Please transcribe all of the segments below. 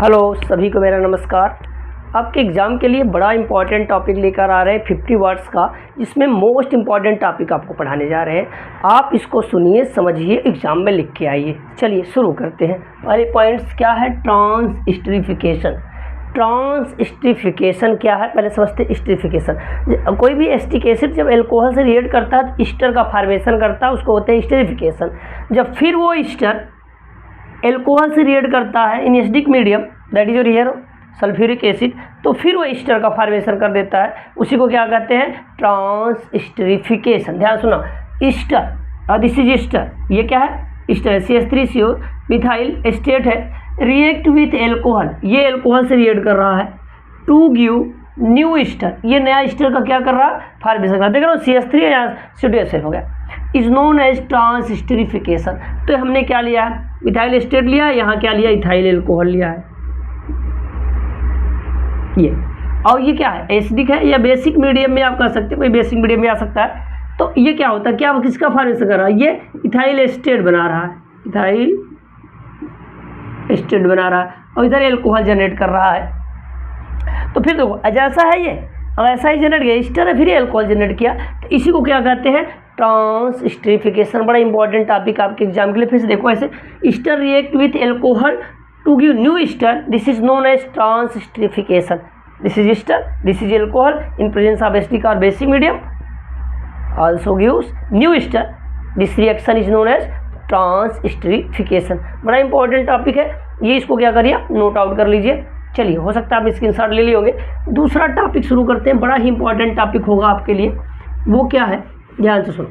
Hello सभी को मेरा नमस्कार। आपके एग्ज़ाम के लिए बड़ा इंपॉर्टेंट टॉपिक लेकर आ रहे हैं 50 वर्ड्स का, जिसमें मोस्ट इम्पॉर्टेंट टॉपिक आपको पढ़ाने जा रहे हैं। आप इसको सुनिए, समझिए, एग्ज़ाम में लिख के आइए। चलिए शुरू करते हैं। पहले पॉइंट्स क्या है? ट्रांसस्टरीफिकेशन। ट्रांसस्टरीफिकेशन क्या है पहले समझते हैं। स्टरीफिकेशन, कोई भी एसिटिक एसिड जब एल्कोहल से रिएक्ट करता है तो ईस्टर का फॉर्मेशन करता है, उसको होता है स्टरीफिकेशन। जब फिर वो ईस्टर एल्कोहल से रिएक्ट करता है in acidic medium, that is your here sulphuric acid, तो फिर वो ईस्टर का फॉर्मेशन कर देता है। उसी को क्या कहते हैं? ट्रांसस्टरीफिकेशन। ध्यान सुना, ईस्टर और दिस इज ईस्टर। ये क्या है? ईस्टर। CH3CO मिथाइल एस्टेट है, रिएक्ट विथ एल्कोहल, ये एल्कोहल से रिएक्ट कर रहा है टू गिव न्यू ईस्टर। ये नया ईस्टर का क्या कर रहा है? फॉर्मेशन कर रहा है। देख रहे हो, CH3 यहाँ CO2 हो गया, इज नोन एज ट्रांसस्टरीफिकेशन। तो हमने क्या लिया है? मिथाइल एस्टेट लिया है, यहाँ क्या लिया? इथाइल एल्कोहल लिया है। ये और ये क्या है? एसिडिक है या बेसिक मीडियम में आप कह सकते हैं, कोई बेसिक मीडियम में आ सकता है। तो ये क्या होता है? क्या किसका फॉर्मेशन कर रहा है? ये इथाइल एस्टेट बना रहा है, इथाइल एस्टेट बना रहा है, और इधर एल्कोहल जनरेट कर रहा है। तो फिर देखो, जैसा है ये, अब ऐसा ही जनरेट किया ईस्टर है, फिर एल्कोहल जनरेट किया, तो इसी को क्या कहते हैं? ट्रांसस्टरीफिकेशन। बड़ा इंपॉर्टेंट टॉपिक आपके एग्जाम के लिए। फिर से देखो, ऐसे ester react with alcohol to give new ester, this is known as transesterification. This is ester, this is alcohol in presence of acidic और basic medium, also gives new ester. This reaction is known as transesterification. बड़ा important topic है ये, इसको क्या करिए? Note out कर लीजिए। चलिए, हो सकता है आप स्क्रीनशॉट ले लिए होंगे। दूसरा टॉपिक शुरू करते हैं, बड़ा ही इंपॉर्टेंट टॉपिक होगा आपके लिए। वो क्या है? ध्यान से सुनो।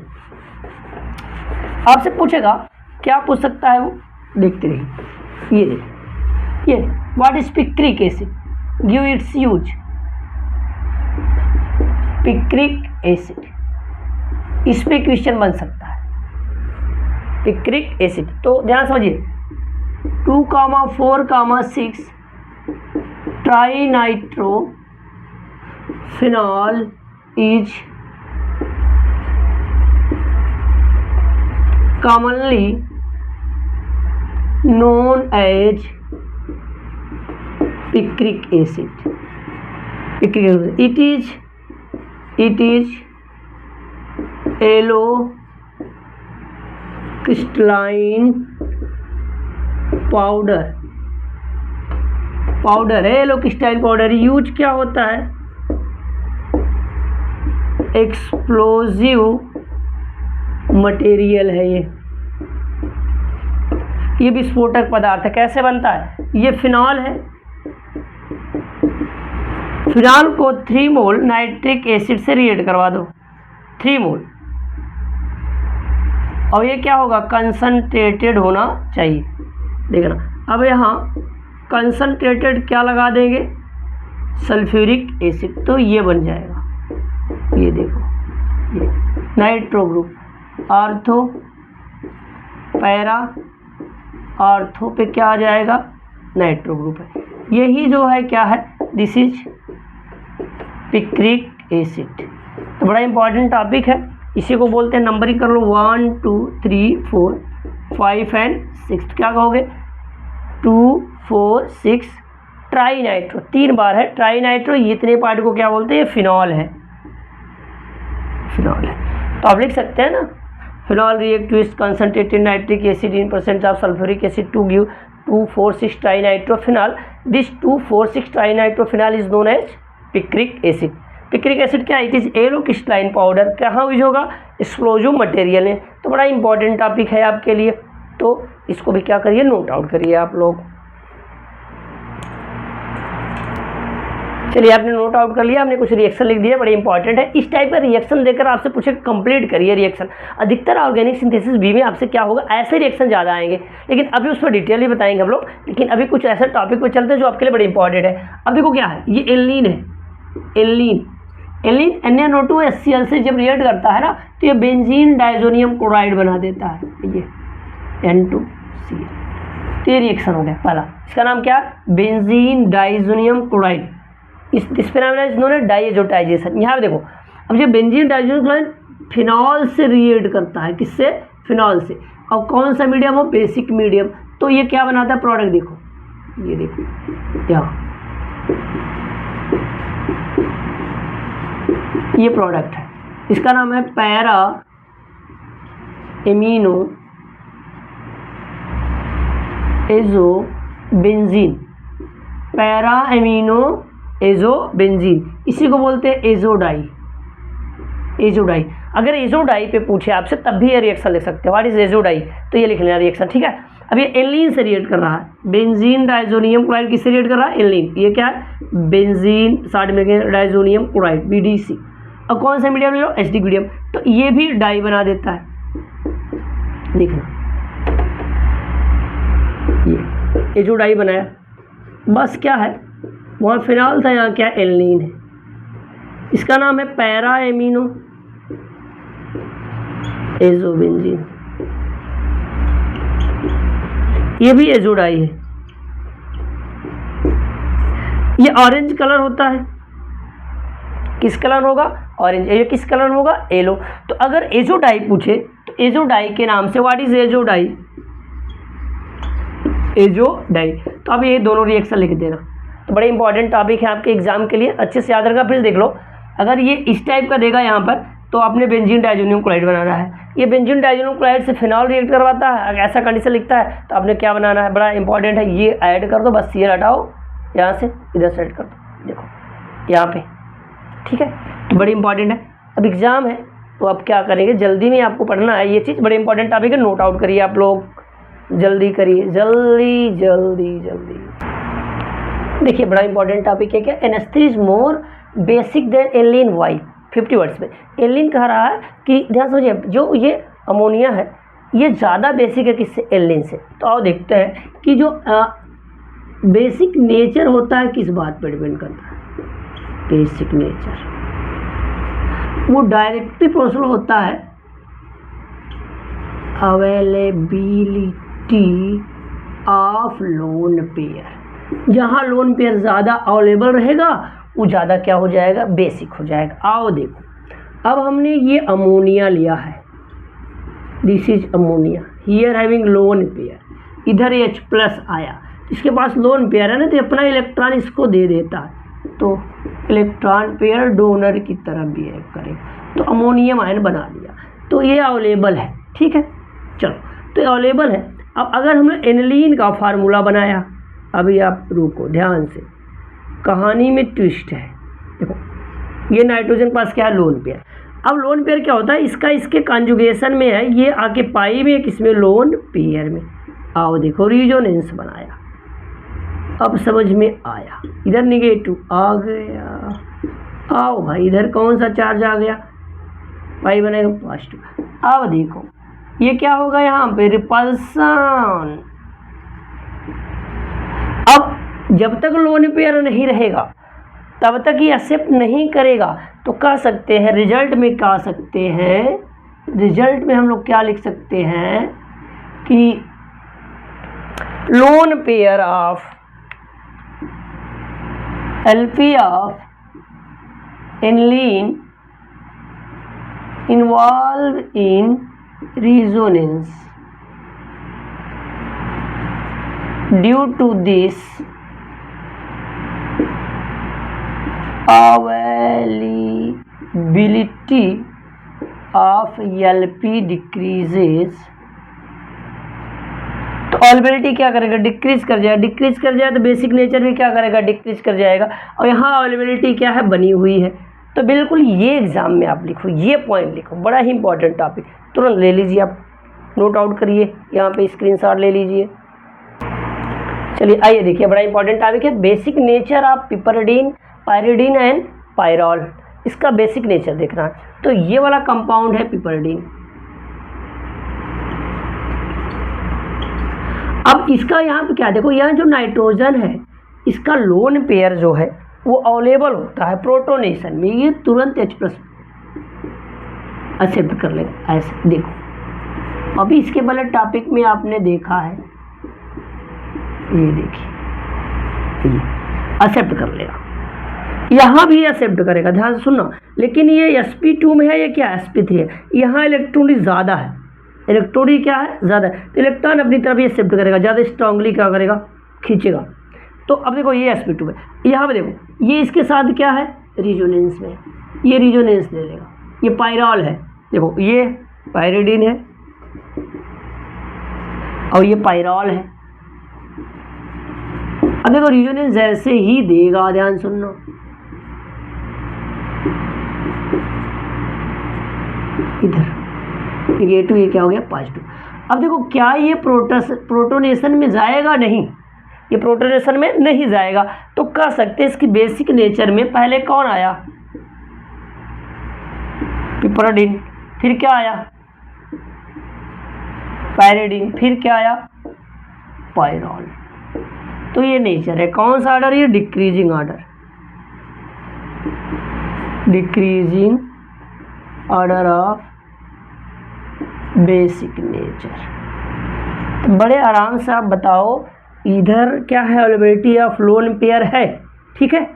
आपसे पूछेगा, क्या पूछ सकता है वो? देखते रहिए। ये what is picric acid, give its use. Picric acid, इस पे क्वेश्चन बन सकता है। पिक्रिक एसिड, तो ध्यान समझिए, 2,4,6 trinitro phenol is commonly known as picric acid. It is yellow crystalline powder है, येलो क्रिस्टलाइन पाउडर। यूज क्या होता है? एक्सप्लोजिव मटेरियल है ये विस्फोटक पदार्थ है। कैसे बनता है? ये फिनॉल है, फिनॉल को 3 मोल नाइट्रिक एसिड से रिएक्ट करवा दो, 3 मोल, और ये क्या होगा? कंसंट्रेटेड होना चाहिए। देखना, अब यहाँ कंसंट्रेटेड क्या लगा देंगे? सल्फ्यूरिक एसिड, तो ये बन जाएगा। ये देखो, ये nitro group, ortho para, ortho पे क्या आ जाएगा? नाइट्रो ग्रुप है। यही जो है क्या है? This is picric acid. तो बड़ा इंपॉर्टेंट टॉपिक है, इसी को बोलते हैं, नंबरिंग कर लो, 1 2 3 4 5 एंड 6। क्या कहोगे? 2 4 6 ट्राइनाइट्रो, 3 बार है ट्राइनाइट्रो। ये इतने पार्ट को क्या बोलते हैं? फिनॉल है, फिनॉल है। तो आप लिख सकते हैं ना, phenol react with concentrated nitric acid in percent of sulphuric acid to give 2,4,6 trinitrophenol. This 2,4,6 trinitrophenol is known as picric acid. Picric acid क्या है? It is yellow crystalline powder. कहाँ यूज होगा? एक्सप्लोजिव मटेरियल है। तो बड़ा important topic है आपके लिए, तो इसको भी क्या करिए? नोट आउट करिए आप लोग। चलिए, आपने नोट आउट कर लिया, आपने कुछ रिएक्शन लिख दिया, बड़े इंपॉर्टेंट है। इस टाइप का रिएक्शन देकर आपसे पूछे कंप्लीट करिए रिएक्शन। अधिकतर ऑर्गेनिक सिंथेसिस बी में आपसे क्या होगा? ऐसे रिएक्शन ज़्यादा आएंगे, लेकिन अभी उस पर डिटेल ही बताएंगे हम लोग। लेकिन अभी कुछ ऐसे टॉपिक पर चलते हैं जो आपके लिए बड़े इंपॉर्टेंट है। अब देखो क्या है, ये एल्लीन है, एल्लीन NaNO2 HCl से जब रिएक्ट करता है ना, तो ये बेंजीन डाइजोनियम क्लोराइड बना देता है, ये N2Cl। तो ये रिएक्शन हो गया पहला। इसका नाम क्या? Benzene diazonium chloride. इस फिनोमेना नोन है डाइएजोटाइजेशन। यहाँ पे देखो, अब ये बेंजीन डाइजोनियम क्लोराइड फिनॉल से रिएक्ट करता है, किससे? फिनॉल से। और कौन सा मीडियम हो? Basic medium. तो ये क्या बनाता है? प्रोडक्ट देखो, ये देखो यहाँ ये प्रोडक्ट है, इसका नाम है para amino azobenzene. Para amino azobenzene, इसी को बोलते हैं एजोडाई। एजोडाई, अगर एजोडाई पे पूछे आपसे तब भी ये रिएक्शन लिख सकते हो, व्हाट इज एजोडाई, तो ये लिख लेना रिएक्शन, ठीक है। अब ये एलिन से रिएक्ट कर रहा है, बेंजीन डाइजोनियम क्लोराइड किससे रिएक्ट कर रहा है, एलिन, ये क्या है बेंजीन साइड में डाइजोनियम क्लोराइड BDC। अब कौन सा मीडियम ले लो, एसिडिक मीडियम, तो ये भी डाई बना देता है, देखना ये एजोडाई बनाया, बस क्या है वहाँ फिनाल था, यहाँ क्या एलिन है, इसका नाम है पैरा एमिनो एजोबेंजीन, ये भी एजोडाई है। ये ऑरेंज कलर होता है, किस कलर होगा, ऑरेंज। ये किस कलर होगा, येलो। तो अगर एजोडाई पूछे तो एजोडाई के नाम से, व्हाट इज एजोडाई, एजोडाई, तो अब ये दोनों रिएक्शन लिख देना। तो बड़े इंपॉर्टेंट टॉपिक है आपके एग्जाम के लिए, अच्छे से याद रखा। फिर देख लो, अगर ये इस टाइप का देगा यहाँ पर, तो आपने बेंजीन डाइजोनियम क्लोराइड बनाना है, ये बेंजीन डाइजोनियम क्लोराइड से फिनॉल रिएक्ट करवाता है, अगर ऐसा कंडीशन लिखता है तो आपने क्या बनाना है, बड़ा इंपॉर्टेंट है, ये ऐड कर दो, बस ये हटाओ, यहाँ से इधर सेट कर दो, देखो यहाँ पे, ठीक है, तो बड़ी इंपॉर्टेंट है। अब एग्जाम है तो आप क्या करेंगे, जल्दी में आपको पढ़ना है, ये चीज़ बड़े इंपॉर्टेंट टॉपिक है, नोट आउट करिए आप लोग, जल्दी करिए, जल्दी जल्दी जल्दी। देखिए बड़ा इंपॉर्टेंट टॉपिक है क्या, NH3 is more basic than aniline, why 50 words में। एलिन कह रहा है कि ध्यान समझिए, जो ये अमोनिया है ये ज़्यादा बेसिक है किससे, एलिन से। तो आओ देखते हैं कि जो बेसिक नेचर होता है किस बात पर डिपेंड करता है, बेसिक नेचर वो डायरेक्टली प्रोपोर्शनल होता है अवेलेबिलिटी ऑफ लोन पेयर। जहाँ लोन पेयर ज़्यादा अवेलेबल रहेगा वो ज़्यादा क्या हो जाएगा, बेसिक हो जाएगा। आओ देखो, अब हमने ये अमोनिया लिया है, this is ammonia, here having lone pair, इधर H+ आया, इसके पास लोन पेयर है ना, तो अपना इलेक्ट्रॉन इसको दे देता है, तो इलेक्ट्रॉन पेयर डोनर की तरह बिहेव करेगा, तो अमोनियम आयन बना लिया, तो ये अवेलेबल है, ठीक है। चलो, तो अवेलेबल है। अब अगर हमने एनिलीन का फार्मूला बनाया, अभी आप रुको ध्यान से, कहानी में ट्विस्ट है। देखो ये नाइट्रोजन पास क्या है, लोन पेयर। अब लोन पेयर क्या होता है, इसका इसके कॉन्जुगेशन में है, ये आके पाई में, किसमें, लोन पेयर में। आओ देखो रिजोनेंस बनाया, अब समझ में आया, इधर नेगेटिव आ गया, आओ भाई इधर कौन सा चार्ज आ गया, पाई बनेगा पॉजिटिव। अब देखो ये क्या होगा, यहाँ पे रिपल्सन। अब जब तक लोन पेयर नहीं रहेगा तब तक ये एक्सेप्ट नहीं करेगा, तो कह सकते हैं रिजल्ट में, कह सकते हैं रिजल्ट में हम लोग क्या लिख सकते हैं कि lone pair of LP of aniline involved in resonance. Due to this, availability of LP decreases. तो अवेलेबिलिटी क्या करेगा, डिक्रीज कर जाएगा, डिक्रीज कर जाए तो बेसिक नेचर भी क्या करेगा, डिक्रीज कर जाएगा। और यहाँ अवेलेबिलिटी क्या है, बनी हुई है। तो बिल्कुल ये एग्जाम में आप लिखो, ये पॉइंट लिखो, बड़ा ही इंपॉर्टेंट टॉपिक, तुरंत ले लीजिए आप, नोट आउट करिए, यहाँ पे स्क्रीनशॉट ले लीजिए। चलिए आइए देखिए, बड़ा इंपॉर्टेंट टॉपिक है, basic nature of piperidine, pyridine and pyrrole. इसका बेसिक नेचर देखना है। तो ये वाला कंपाउंड है पिपरिडीन। अब इसका यहाँ पे क्या देखो, यहाँ जो नाइट्रोजन है इसका लोन पेयर जो है वो अवेलेबल होता है प्रोटोनेशन में, ये तुरंत H+ एक्सेप्ट कर लेगा। ऐसे देखो, अभी इसके पहले टॉपिक में आपने देखा है, ये देखिए, ये एक्सेप्ट कर लेगा, यहाँ भी एक्सेप्ट करेगा, ध्यान से सुनना। लेकिन ये sp2 में है, ये क्या sp3 है, यहाँ इलेक्ट्रॉन ज़्यादा है, इलेक्ट्रॉन क्या है, ज़्यादा है, तो इलेक्ट्रॉन अपनी तरफ ये एक्सेप्ट करेगा, ज़्यादा स्ट्रांगली क्या करेगा, खींचेगा। तो अब देखो ये sp2 है, यहाँ पे देखो ये इसके साथ क्या है, रिजोनेंस में, ये रिजोनेंस ले लेगा, ये पायरॉल है, देखो ये पायरिडीन है और ये पायरॉल है। अब देखो रिजोनेंस जैसे ही देगा, ध्यान सुनना, इधर नेगेटिव, ये क्या हो गया पॉजिटिव। अब देखो क्या ये प्रोटोनेशन में जाएगा, नहीं, ये प्रोटोनेशन में नहीं जाएगा। तो कह सकते हैं इसकी बेसिक नेचर में पहले कौन आया, पिपराडीन, फिर क्या आया पायरिडीन, फिर क्या आया पायरॉल। तो ये नेचर है, कौन सा ऑर्डर, ये decreasing order, decreasing order of basic nature. तो बड़े आराम से आप बताओ, इधर क्या है, अवेलेबिलिटी ऑफ लोन पेयर है, ठीक है,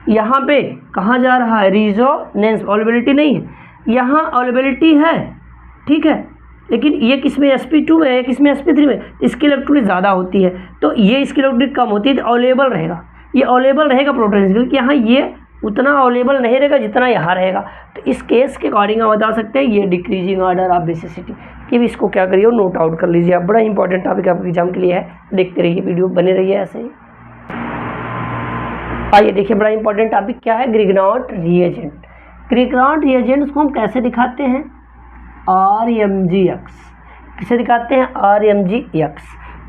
यहाँ पे कहाँ जा रहा है, रिजोनेंस, अवेलेबिलिटी नहीं है, यहाँ अवेलेबिलिटी है, ठीक है, लेकिन ये किसमें sp2 में है, किसमें sp3 में, इसकी इलेक्ट्रॉनिक ज़्यादा होती है, तो ये इसकी इलेक्ट्रॉनिक कम होती है, तो अवेलेबल रहेगा, ये अवेलेबल रहेगा प्रोटोनेशन, क्योंकि यहाँ ये उतना अवेलेबल नहीं रहेगा जितना यहाँ रहेगा। तो इस केस के अकॉर्डिंग आप बता सकते हैं ये डिक्रीजिंग ऑर्डर ऑफ बेसिसिटी, कि भी इसको क्या करिए, नोट आउट कर लीजिए आप, बड़ा इंपॉर्टेंट टॉपिक आपके एग्जाम के लिए है, देखते रहिए वीडियो, बने रहिए ऐसे ही। आइए देखिए, बड़ा इंपॉर्टेंट टॉपिक क्या है, ग्रिग्नॉट रिएजेंट। ग्रिग्नॉट रिएजेंट को हम कैसे दिखाते हैं, RMGX, किसे दिखाते हैं, RMGX।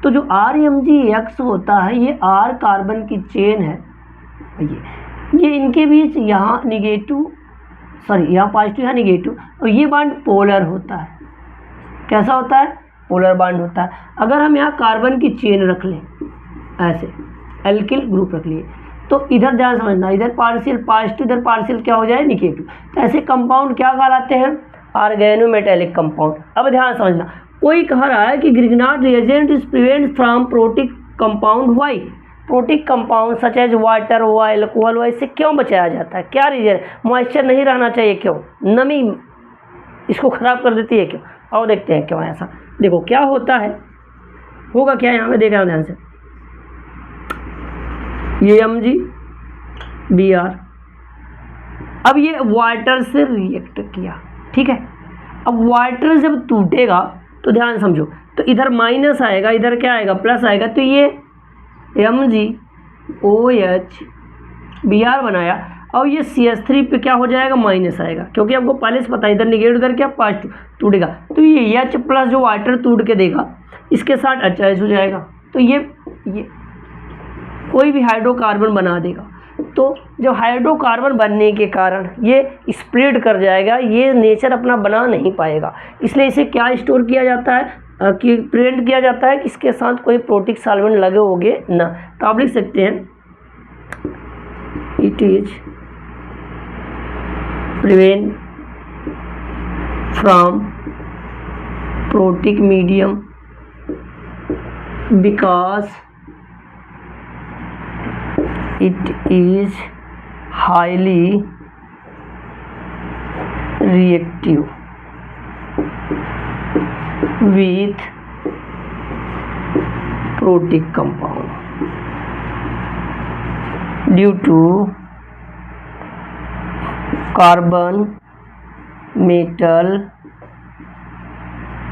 तो जो RMGX होता है, ये R कार्बन की चेन है, ये इनके बीच यहाँ निगेटिव, सॉरी यहाँ पॉजिटिव, यहाँ निगेटिव, और ये बॉन्ड पोलर होता है, कैसा होता है, पोलर बॉन्ड होता है। अगर हम यहाँ कार्बन की चेन रख लें, ऐसे एल्किल ग्रुप रख लिए, तो इधर ध्यान समझना, इधर पार्शियल पॉजिटिव, इधर पार्शियल क्या हो जाए, निगेटिव। तो ऐसे कंपाउंड क्या कहलाते हैं, ऑर्गेनोमेटेलिक कंपाउंड। अब ध्यान समझना, कोई कह रहा है कि Grignard reagent is prevent from protic compound, why, protic compound such as water व अल्कोहल, इससे क्यों बचाया जाता है, क्या रीजन, मॉइस्चर नहीं रहना चाहिए, क्यों, नमी इसको खराब कर देती है, क्यों, और देखते हैं क्यों ऐसा। देखो क्या होता है, होगा क्या, यहाँ पे देख रहा हूँ ध्यान से, ये MgBr, अब ये वाटर से रिएक्ट किया, ठीक है, अब वाटर जब टूटेगा तो ध्यान समझो, तो इधर माइनस आएगा, इधर क्या आएगा, प्लस आएगा, तो ये MgOH बनाया, और ये CH3 पे क्या हो जाएगा, माइनस आएगा, क्योंकि आपको पहले से पता है इधर निगेटिव, इधर क्या पॉजिटिव, टूटेगा, तो ये H प्लस जो वाटर टूट के देगा, इसके साथ अटैच हो जाएगा, तो ये कोई भी हाइड्रोकार्बन बना देगा। तो जब हाइड्रोकार्बन बनने के कारण ये स्प्लिट कर जाएगा, ये नेचर अपना बना नहीं पाएगा, इसलिए इसे क्या स्टोर किया जाता है, कि प्रिवेंट किया जाता है कि इसके साथ कोई प्रोटिक सॉल्वेंट लगे होंगे ना। तो आप लिख सकते हैं it is prevent from protic medium because it is highly reactive with protic compound due to carbon metal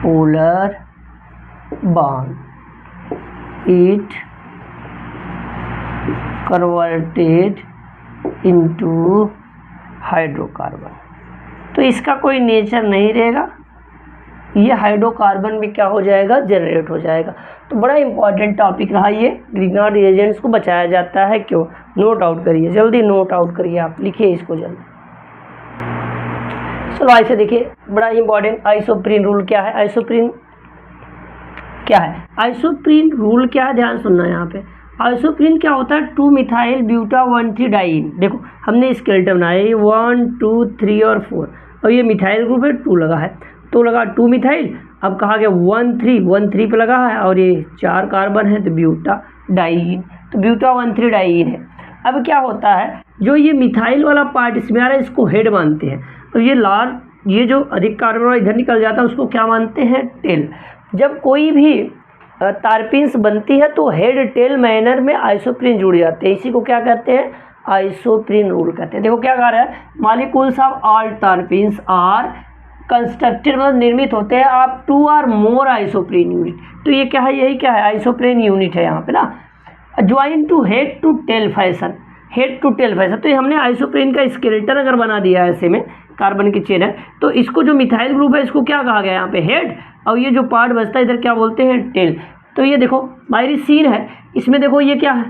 polar bond, it converted into hydrocarbon. तो इसका कोई नेचर नहीं रहेगा, ये हाइड्रोकार्बन भी क्या हो जाएगा, जनरेट हो जाएगा। तो बड़ा इंपॉर्टेंट टॉपिक रहा ये, ग्रिग्नॉट रिएजेंट्स को बचाया जाता है क्यों, नोट आउट करिए, जल्दी नोट आउट करिए, आप लिखिए इसको जल्दी। चलो ऐसे देखिए, बड़ा इंपॉर्टेंट आइसोप्रीन रूल क्या है, आइसोप्रीन क्या है, आइसोप्रीन रूल क्या है, ध्यान सुनना है यहाँ पे। आइसोप्रीन क्या होता है, 2-मिथाइल ब्यूटा 1,3 डाइईन। देखो हमने स्केलेटन बनाया, ये 1, 2, 3 और 4, और ये मिथाइल ग्रुप है, 2 लगा है, तो लगा 2 मिथाइल। अब कहा गया 1,3 पे लगा है, और ये 4 कार्बन है, तो ब्यूटा डाइईन, तो ब्यूटा 1,3 डाइईन है। अब क्या होता है, जो ये मिथाइल वाला पार्ट इसमें आ रहा है, इसको हेड मानते हैं, और ये जो अधिक कार्बन वाला इधर निकल जाता है, उसको क्या मानते हैं, टेल। जब कोई भी तारपीन्स बनती है तो हेड टेल मैनर में आइसोप्रीन जुड़ जाते हैं, इसी को क्या कहते हैं, आइसोप्रीन रूल कहते हैं। देखो क्या कह रहा है, molecules of all terpenes are constructed, मतलब निर्मित होते हैं आप 2 और मोर आइसोप्रीन यूनिट। तो ये क्या है, यही क्या है, आइसोप्रीन यूनिट है यहाँ पे ना, join to head to tail fashion, head to tail fashion. तो ये हमने आइसोप्रीन का स्केलेटन अगर बना दिया है ऐसे में, कार्बन की चेन है, तो इसको जो मिथाइल ग्रुप है इसको क्या कहा गया यहाँ पे, हेड, और ये जो पार्ट बचता है इधर क्या बोलते हैं, टेल। तो ये देखो माइरिसीन है, इसमें देखो ये क्या है,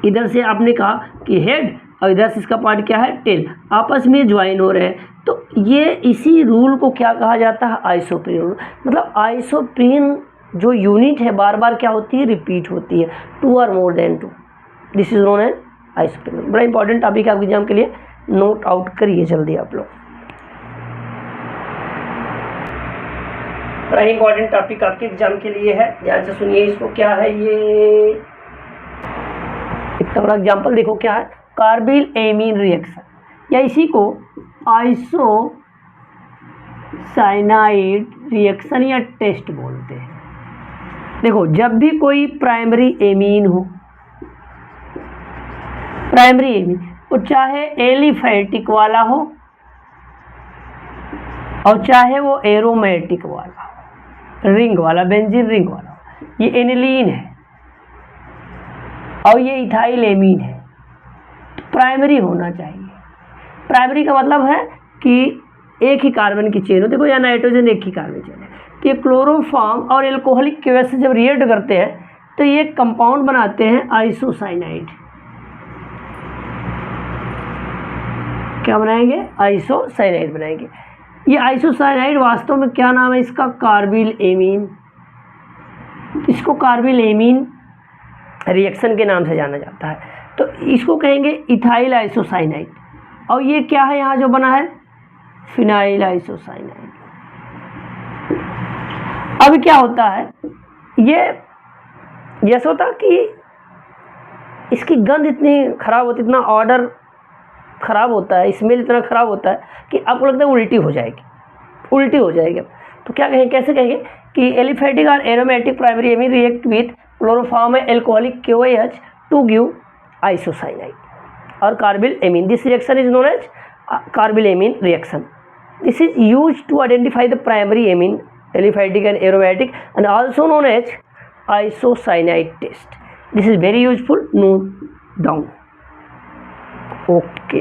इधर से आपने कहा कि हेड और इधर से इसका पार्ट क्या है, टेल, आपस में ज्वाइन हो रहे हैं, तो ये इसी रूल को क्या कहा जाता है, आइसोप्रीन रूल। मतलब आइसोप्रीन जो यूनिट है बार बार क्या होती है, रिपीट होती है, 2 और more than 2, this is known as isoprene. बड़ा इंपॉर्टेंट टॉपिक है आपके एग्जाम के लिए, नोट आउट करिए जल्दी आप लोग। बड़ा इंपॉर्टेंट टॉपिक आपके एग्जाम के लिए है, ध्यान से सुनिए इसको। क्या है ये, इतना बड़ा एग्जाम्पल देखो क्या है, कार्बिल एमीन रिएक्शन, या इसी को आइसोसाइनाइड रिएक्शन या टेस्ट बोलते हैं। देखो जब भी कोई प्राइमरी एमीन हो, प्राइमरी एमीन, वो चाहे एलिफेटिक वाला हो और चाहे वो एरोमेटिक वाला हो, रिंग वाला, बेंजीन रिंग वाला, ये एनिलीन है और ये इथाइल एमीन है, तो प्राइमरी होना चाहिए। प्राइमरी का मतलब है कि एक ही कार्बन की चेन हो, देखो या नाइट्रोजन एक ही कार्बन चेन है, तो ये क्लोरोफॉर्म और एल्कोहलिक के वजह से जब रिएक्ट करते हैं तो ये कंपाउंड बनाते हैं आइसोसाइनाइड। क्या बनाएंगे, आइसोसाइनाइड बनाएंगे। ये आइसोसाइनाइड वास्तव में क्या नाम है इसका, कार्बिल एमीन। इसको कार्बिल एमीन रिएक्शन के नाम से जाना जाता है, तो इसको कहेंगे इथाइल आइसोसाइनाइड। और ये क्या है यहाँ जो बना है, फिनाइल आइसोसाइनाइड। अब क्या होता है, ये जैसा होता कि इसकी गंध इतनी खराब होती, इतना ऑर्डर खराब होता है, स्मेल इतना खराब होता है कि आपको लगता है उल्टी हो जाएगी, उल्टी हो जाएगी। तो क्या कहेंगे, कैसे कहेंगे कि एलिफेटिक और aromatic primary amine react with chloroform alcoholic KOH to give isocyanide और carbylamine. This reaction is known as carbylamine reaction. This is used to identify the primary amine, aliphatic and aromatic, and also known as isocyanide test. This is very useful, note down. Okay,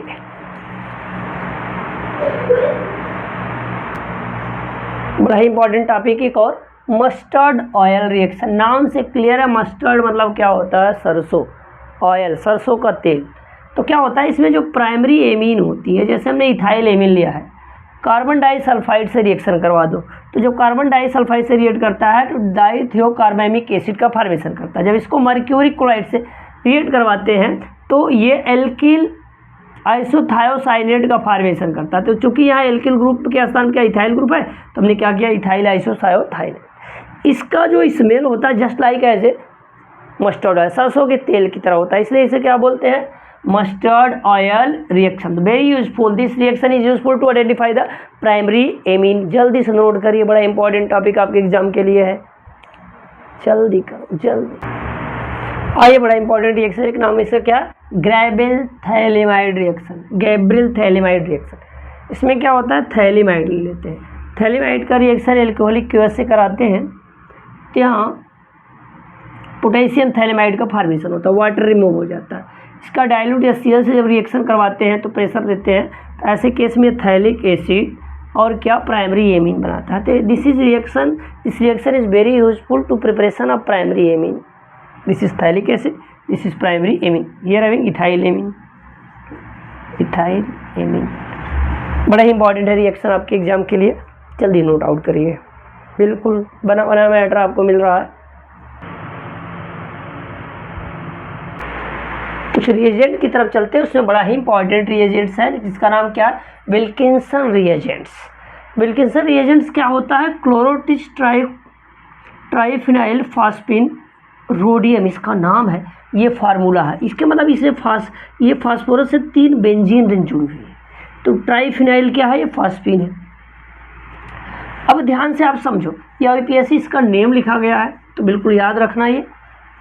बड़ा ही important topic एक और, mustard oil reaction. नाम से clear है, mustard मतलब क्या होता है, सरसों, ऑयल सरसों का तेल। तो क्या होता है इसमें जो प्राइमरी एमीन होती है, जैसे हमने इथाइल एमीन लिया है, कार्बन डाइसल्फाइड से रिएक्शन करवा दो, तो जब कार्बन डाइसल्फाइड से रिएक्ट करता है तो डाइथियोकार्बैमिक एसिड का फॉर्मेशन करता है। जब इसको मर्क्यूरिक क्लोराइड से रिएक्ट करवाते हैं तो ये एल्किल आइसोथायोसाइनेट का फॉर्मेशन करता है। तो चूंकि यहाँ एल्किल ग्रुप के स्थान क्या इथाइल ग्रुप है, तो हमने क्या किया, इथाइल आइसोथायोथाइनेट। इसका जो स्मेल होता है just like as a mustard oil, सरसों के तेल की तरह होता है, इसलिए इसे क्या बोलते हैं, mustard oil reaction. Very useful, this reaction is useful to identify the primary amine. जल्दी से नोट करिए, बड़ा इंपॉर्टेंट टॉपिक आपके एग्जाम के लिए है, जल्दी करो जल्दी। आइए, बड़ा इंपॉर्टेंट रिएक्शन, एक नाम इसका क्या, Gabriel phthalimide reaction. Gabriel phthalimide reaction, इसमें क्या होता है, थैलेमाइड लेते हैं, थैलेमाइड का रिएक्शन एल्कोहलिक KOH से कराते हैं, तो यहाँ पोटेशियम थैलेमाइड का फॉर्मेशन होता है, वाटर रिमूव हो जाता है। इसका डाइल्यूट HCl से जब रिएक्शन करवाते हैं तो प्रेशर देते हैं, तो ऐसे केस में थैलिक एसिड और क्या, प्राइमरी एमीन बनाता है। तो this reaction is very useful to preparation of primary amine. This is phthalic acid, this is primary amine, here having ethyl amine, ethyl amine. बड़ा ही इंपॉर्टेंट है रिएक्शन आपके एग्जाम के लिए, जल्दी नोट आउट करिए, बिल्कुल बना बना मैटर आपको मिल रहा है। कुछ रिएजेंट की तरफ चलते हैं, उसमें बड़ा ही इंपॉर्टेंट रिएजेंट्स है जिसका नाम क्या है, विल्किंसन रिएजेंट्स। विल्किंसन रिएजेंट्स क्या होता है, क्लोरोटिस ट्राइफिनाइल फास्फिन रोडियम इसका नाम है, ये फार्मूला है। इसके मतलब इसे ये फास्फोरस से 3 बेंजीन रिंग जुड़ी हुई है, तो ट्राइफिनाइल क्या है, ये फास्फिन है। अब ध्यान से आप समझो, ये IPSC इसका नेम लिखा गया है, तो बिल्कुल याद रखना ये।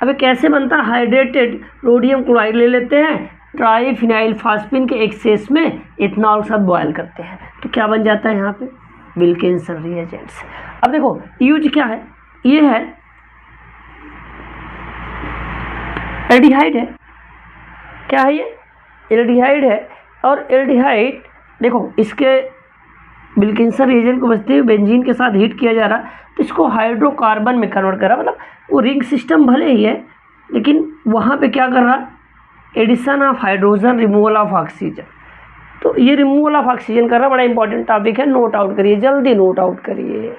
अब ये कैसे बनता है, हाइड्रेटेड रोडियम क्लोराइड ले लेते हैं, ट्राईफिनाइल फास्फिन के एक्सेस में इथेनॉल के साथ बॉयल करते हैं, तो क्या बन जाता है यहाँ पे, विल्किंसन रिएजेंट्स। अब देखो यूज क्या है, ये है एल्डिहाइड है, क्या है ये, एल्डिहाइड है। और एल्डिहाइड देखो इसके विल्किंसन रिएजेंट को बचते हुए बेंजीन के साथ हीट किया जा रहा, तो इसको हाइड्रोकार्बन में कन्वर्ट कर रहा, मतलब वो रिंग सिस्टम भले ही है लेकिन वहाँ पे क्या कर रहा, addition of hydrogen, removal of oxygen. तो ये रिमूवल ऑफ ऑक्सीजन कर रहा, बड़ा इंपॉर्टेंट टॉपिक है, नोट आउट करिए, जल्दी नोट आउट करिए,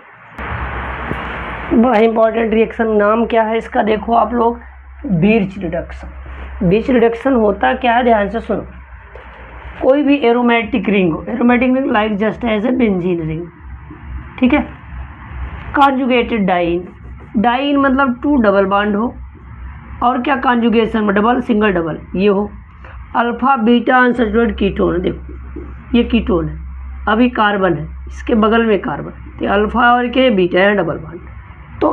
बड़ा इंपॉर्टेंट रिएक्शन। नाम क्या है इसका, देखो आप लोग, बीच रिडक्शन। बीच रिडक्शन होता क्या है, ध्यान से सुनो। कोई भी एरोमेटिक रिंग हो, aromatic ring like just as a benzene ring, ठीक है। कॉन्जुगेटेड डाइन, डाइन मतलब 2 डबल बॉन्ड हो, और क्या कॉन्जुगेशन में डबल, सिंगल, डबल ये हो। अल्फा बीटा अनसैचुरेटेड कीटोन है, देखो ये कीटोन है, अभी कार्बन है, इसके बगल में कार्बन, तो अल्फा और के बीटा है डबल बॉन्ड, तो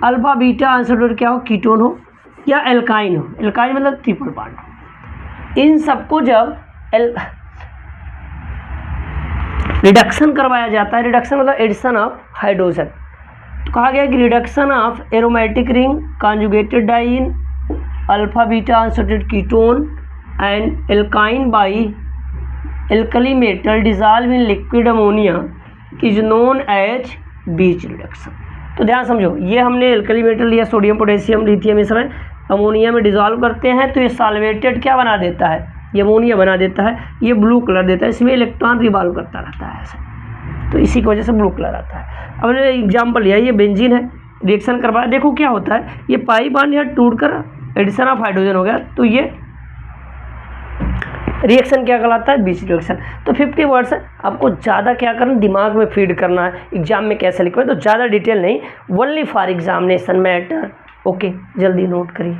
अल्फा बीटा अनसैचुरेटेड क्या हो, कीटोन हो या एल्काइन हो, एल्काइन मतलब ट्रिपल बॉन्ड हो। इन सबको जब रिडक्शन करवाया जाता है, रिडक्शन मतलब एडिशन ऑफ हाइड्रोजन, तो कहा गया कि reduction of aromatic ring, conjugated diene, alpha beta unsaturated ketone and alkyne by alkali metal dissolve in liquid ammonia is known as Birch reduction. तो ध्यान समझो, ये हमने एल्कली मेटल लिया, सोडियम पोटेशियम लिथियम, इस समय अमोनिया में डिजॉल्व करते हैं, तो ये सॉल्वेटेड क्या बना देता है, ये अमोनिया बना देता है, ये ब्लू कलर देता है, इसमें इलेक्ट्रॉन रिवॉल्व करता रहता है ऐसे, तो इसी की वजह से ब्लू कलर आता है। अब मैंने एग्जाम्पल लिया, ये बेंजीन है, रिएक्शन करवाया, देखो क्या होता है, ये पाई बॉन्ड यहाँ टूट कर एडिशन ऑफ हाइड्रोजन हो गया, तो ये रिएक्शन क्या कहलाता है, बीच रिएक्शन। तो 50 वर्ड्स है, आपको ज़्यादा क्या करना, दिमाग में फीड करना है, एग्जाम में कैसे लिखना है, तो ज़्यादा डिटेल नहीं, only for examination matter. Okay, जल्दी नोट करिए।